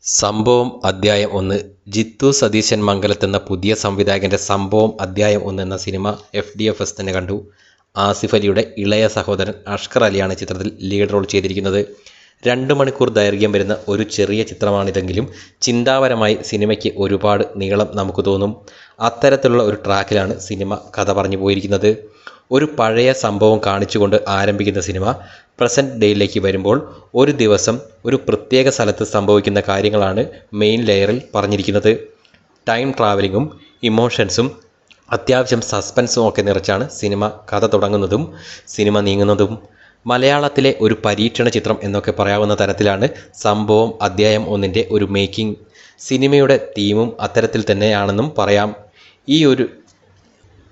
സംഭവം അധ്യായം 1. ജിത്തു സതീശൻ മംഗലത്ത് എന്ന പുതിയ സംവിധായകൻ്റെ സംഭവം അധ്യായം 1 എന്ന സിനിമ FDFS തന്നെ കണ്ടു. ആസിഫ് അലിയുടെ ഇളയ സഹോദരൻ അഷ്കർ അലിയാണ് ചിത്രത്തിൽ ലീഡ് റോൾ ചെയ്തിരിക്കുന്നത്. 2 മണിക്കൂർ ദൈർഘ്യം വരുന്ന ഒരു ചെറിയ ചിത്രമാണിതെങ്കിലും ചിന്താപരമായി സിനിമയ്ക്ക് ഒരുപാട് നീളം നമുക്ക് തോന്നും. അത്തരത്തിലുള്ള ഒരു ട്രാക്കിലാണ് സിനിമ കഥ പറഞ്ഞു പോയിരിക്കുന്നത്. ഒരു പഴയ സംഭവം കാണിച്ചുകൊണ്ട് ആരംഭിക്കുന്ന സിനിമ പ്രസൻറ്റ് ഡേയിലേക്ക് വരുമ്പോൾ ഒരു ദിവസം ഒരു പ്രത്യേക സ്ഥലത്ത് സംഭവിക്കുന്ന കാര്യങ്ങളാണ് മെയിൻ ലെയറിൽ പറഞ്ഞിരിക്കുന്നത്. ടൈം ട്രാവലിങ്ങും ഇമോഷൻസും അത്യാവശ്യം സസ്പെൻസും ഒക്കെ നിറച്ചാണ് സിനിമ കഥ തുടങ്ങുന്നതും സിനിമ നീങ്ങുന്നതും. മലയാളത്തിലെ ഒരു പരീക്ഷണ ചിത്രം എന്നൊക്കെ പറയാവുന്ന തരത്തിലാണ് സംഭവം അധ്യായം 1-ൻ്റെ ഒരു മേക്കിംഗ്. സിനിമയുടെ തീമും അത്തരത്തിൽ തന്നെയാണെന്നും പറയാം. ഈ ഒരു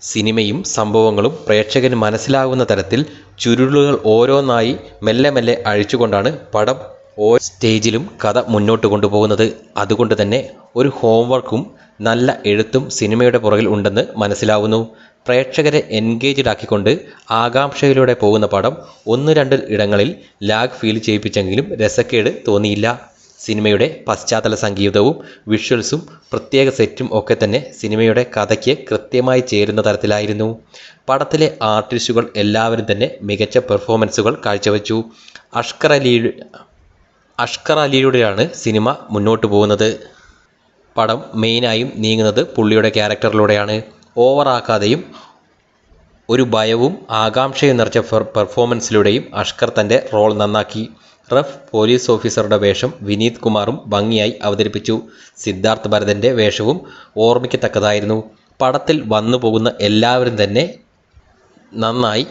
സിനിമയും സംഭവങ്ങളും പ്രേക്ഷകന് മനസ്സിലാകുന്ന തരത്തിൽ ചുരുളുകൾ ഓരോന്നായി മെല്ലെ മെല്ലെ അഴിച്ചുകൊണ്ടാണ് പടം ഓരോ സ്റ്റേജിലും കഥ മുന്നോട്ട് കൊണ്ടുപോകുന്നത്. അതുകൊണ്ട് തന്നെ ഒരു ഹോംവർക്കും നല്ല എഴുത്തും സിനിമയുടെ പുറകിൽ ഉണ്ടെന്ന് മനസ്സിലാവുന്നു. പ്രേക്ഷകരെ എൻഗേജ്ഡ് ആക്കിക്കൊണ്ട് ആകാംക്ഷയിലൂടെ പോകുന്ന പടം 1-2 ഇടങ്ങളിൽ ലാഗ് ഫീൽ ചെയ്യിപ്പിച്ചെങ്കിലും രസക്കേട് തോന്നിയില്ല. സിനിമയുടെ പശ്ചാത്തല സംഗീതവും വിഷ്വൽസും പ്രത്യേക സെറ്റും ഒക്കെ തന്നെ സിനിമയുടെ കഥയ്ക്ക് കൃത്യമായി ചേരുന്ന തരത്തിലായിരുന്നു. പടത്തിലെ ആർട്ടിസ്റ്റുകൾ എല്ലാവരും തന്നെ മികച്ച പെർഫോമൻസുകൾ കാഴ്ചവെച്ചു. അഷ്കർ അലിയിലൂടെയാണ് സിനിമ മുന്നോട്ട് പോകുന്നത്. പടം മെയിനായും നീങ്ങുന്നത് പുള്ളിയുടെ ക്യാരക്ടറിലൂടെയാണ്. ഓവറാക്കാതെയും ഒരു ഭയവും ആകാംക്ഷയും നിറച്ച പെർഫോമൻസിലൂടെയും അഷ്കർ തൻ്റെ റോൾ നന്നാക്കി. പോലീസ് ഓഫീസറുടെ വേഷം വിനീത് കുമാറും ഭംഗിയായി അവതരിപ്പിച്ചു. സിദ്ധാർത്ഥ് ഭരതൻ്റെ വേഷവും ഓർമ്മിക്കത്തക്കതായിരുന്നു. പടത്തിൽ വന്നു പോകുന്ന എല്ലാവരും തന്നെ നന്നായി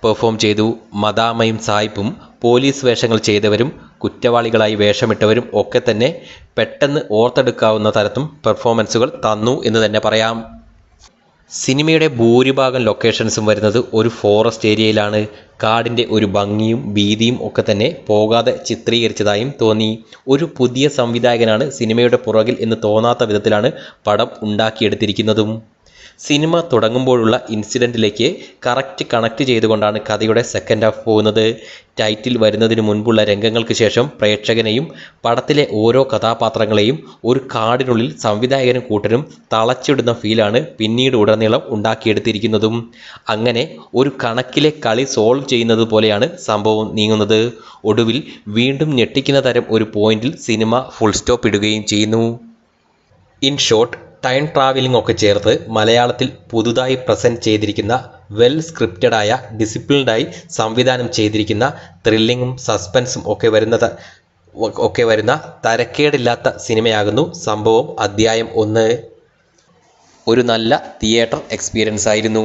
പെർഫോം ചെയ്തു. മദാമയും സായിപ്പും പോലീസ് വേഷങ്ങൾ ചെയ്തവരും കുറ്റവാളികളായി വേഷമിട്ടവരും ഒക്കെ തന്നെ പെട്ടെന്ന് ഓർത്തെടുക്കാവുന്ന തരത്തിൽ പെർഫോമൻസുകൾ തന്നു എന്ന് തന്നെ പറയാം. സിനിമയുടെ ഭൂരിഭാഗം ലൊക്കേഷൻസും വരുന്നത് ഒരു ഫോറസ്റ്റ് ഏരിയയിലാണ്. കാടിൻ്റെ ഒരു ഭംഗിയും ഭീതിയും ഒക്കെ തന്നെ പോകാതെ ചിത്രീകരിച്ചതായും തോന്നി. ഒരു പുതിയ സംവിധായകനാണ് സിനിമയുടെ പുറകിൽ എന്ന് തോന്നാത്ത വിധത്തിലാണ് പടം ഉണ്ടാക്കിയെടുത്തിരിക്കുന്നതും. സിനിമ തുടങ്ങുമ്പോഴുള്ള ഇൻസിഡൻറ്റിലേക്ക് കറക്റ്റ് കണക്ട് ചെയ്തുകൊണ്ടാണ് കഥയുടെ സെക്കൻഡ് ഹാഫ് പോകുന്നത്. ടൈറ്റിൽ വരുന്നതിന് മുൻപുള്ള രംഗങ്ങൾക്ക് ശേഷം പ്രേക്ഷകനെയും പടത്തിലെ ഓരോ കഥാപാത്രങ്ങളെയും ഒരു കാടിനുള്ളിൽ സംവിധായകനും കൂട്ടരും തളച്ചിടുന്ന ഫീലാണ് പിന്നീട് ഉടനീളം ഉണ്ടാക്കിയെടുത്തിരിക്കുന്നതും. അങ്ങനെ ഒരു കണക്കിലെ കളി സോൾവ് ചെയ്യുന്നത് പോലെയാണ് സംഭവം നീങ്ങുന്നത്. ഒടുവിൽ വീണ്ടും ഞെട്ടിക്കുന്ന തരം ഒരു പോയിന്റിൽ സിനിമ ഫുൾ സ്റ്റോപ്പ് ഇടുകയും ചെയ്യുന്നു. ഇൻ ഷോർട്ട്, ടൈം ട്രാവലിംഗ് ഒക്കെ ചേർത്ത് മലയാളത്തിൽ പുതുതായി പ്രസൻറ്റ് ചെയ്തിരിക്കുന്ന വെൽ സ്ക്രിപ്റ്റഡായ ഡിസിപ്ലിൻഡായി സംവിധാനം ചെയ്തിരിക്കുന്ന ത്രില്ലിങ്ങും സസ്പെൻസും ഒക്കെ വരുന്ന തരക്കേടില്ലാത്ത സിനിമയാകുന്നു സംഭവം അധ്യായം 1. ഒരു നല്ല തിയേറ്റർ എക്സ്പീരിയൻസ് ആയിരുന്നു.